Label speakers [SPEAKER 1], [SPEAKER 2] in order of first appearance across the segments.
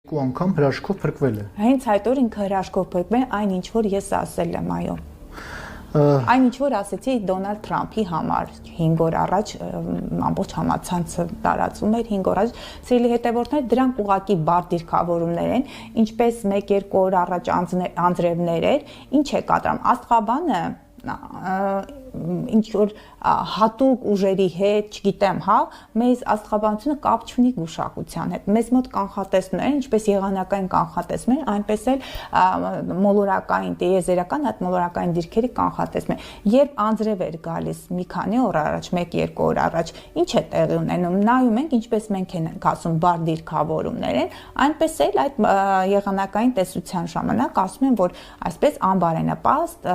[SPEAKER 1] Ու անգամ հրաշքով փրկվել է։
[SPEAKER 2] Հենց այդ օր ինքը հրաշքով փրկվել, այն ինչ որ ես ասել եմ, այո։ Այն ինչ որ ասեցի Դոնալդ Թրամփի համար 5 օր առաջ ամբողջ համացանցը տարածում էր 5 օր առաջ, սիրելի հետևորդներ, դրանք ուղղակի բարդ դիրքավորումներ են, ինչպես 1-2 օր առաջ անձրևներ էր, ինչ է կատարում, Աստղաբանը ինչ որ հատուկ ուժերի հետ, չգիտեմ, հա, մեզ աստղաբանությունը կապ չունի գուշակության հետ։ Մեզ մոտ կանխատեսում են, ինչպես եղանակային կանխատեսում են, այնպես էլ մոլորակային, տիեզերական այդ մոլորակային դիրքերի կանխատեսում են։ Երբ անձրև էր գալիս մի քանի օր առաջ, 1-2 օր առաջ, ինչ է տեղի ունենում։ Նայում ենք, ինչպես մենք ենք ասում, բարդ դիրքավորումներ են, այնպես էլ այդ եղանակային տեսության ժամանակ ասում են, որ այսպես անբարենպաստ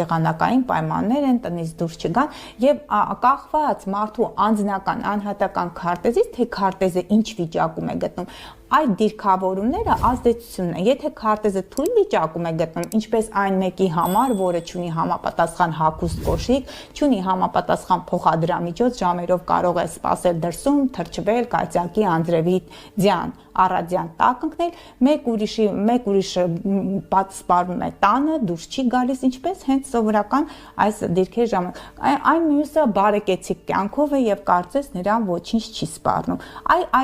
[SPEAKER 2] եղանակային պայմաններ են, տնից դուրս չգան եւ կախված մարդու անձնական անհատական քարտեզից թե քարտեզը ինչ վիճակում է գտնում այդ դիրքավորումները ազդեցություն են եթե քարտեզը թույլ վիճակում է գտնում ինչպես այն մեկի համար որը ունի համապատասխան հագուստ կոշիկ ունի համապատասխան փոխադրամիջոց ժամերով կարող է սպասել դրսում թրջվել կայծակի անձրևի ձյան առադյան տակ ընկնել մեկ ուրիշը սպառվում է տանը դուրս չի գալիս ինչպես հենց սովորական այս դիրքերի ժամանակ այն մյուսը բարեկեցիկ կյանքով է եւ կարծես նրան ոչինչ չի սպառնում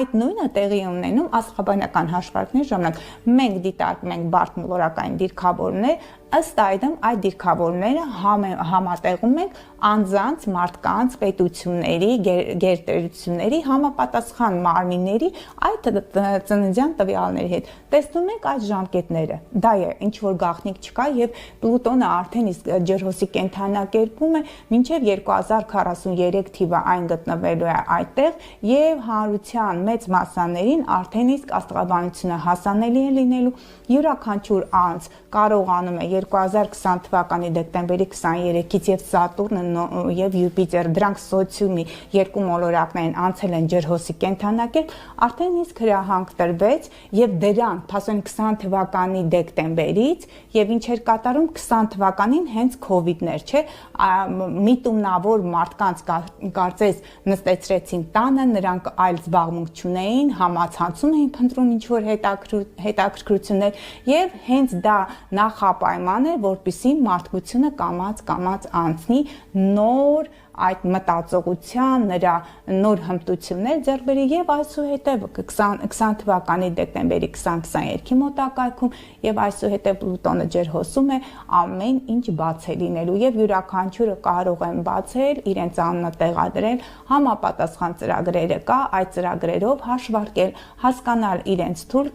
[SPEAKER 2] այդ նույնը տեղի ունենում աստղաբանական հաշվարկների ժամանակ մենք դիտարկում ենք բարդ մոլորակային դիրքավորումներ ըստ այդմ այդ դիրքավորումները համատեղում ենք անձանց մարդկանց պետությունների գերտերությունների համապատասխան մարմինների այդ ծննդյան տվյալների հետ տեսնում ենք այդ ժամկետները դա է ինչ որ գաղտնիք չկա եւ Պլուտոնը արդեն իսկ ջրհոսի կենթանակերպում է մինչեւ 2043 թիվը այն գտնվելու է այդտեղ եւ հանրության մեծ մասսաներին արդեն իսկ աստղաբանությունը հասանելի է լինելու յուրաքանչյուր անձ կարողանում է 2020 թվականի դեկտեմբերի 23-ից եւ Սատուրնը եւ Յուպիտերը դրանք սոցիումի երկու մոլորակներ են անցել են ջրհոսի կենթանակերպ արդեն իսկ հրահանգ տրվեց եւ դրանք փաստորեն 20 թվականի դեկտեմբերից եւ ինչ էր կատարում 20 թվականին հենց կոവിഡ്ներ չէ միտումնավոր մարդկանց կարծես նստեցրեցին տանը նրանք այլ զբաղմունք չունեին համացանցում էին փնտրում ինչ որ հետաքրքրություններ եւ հենց դա նախապայման է որպեսզի մարդկությունը կամաց անցնի նոր այդ մտածողության նրա նոր հմտություններ ձեռք բերի եւ այսուհետեւ 20 թվականի դեկտեմբերի 20-23-ի մոտակայքում եւ այսուհետեւ Պլուտոնը ջրհոսում է ամեն ինչ բաց է լինելու եւ յուրաքանչյուրը կարող են բացել իրենց անունը տեղադրել համապատասխան ծրագրերը կա այդ ծրագրերով հաշվարկել հասկանալ իրենց թույլ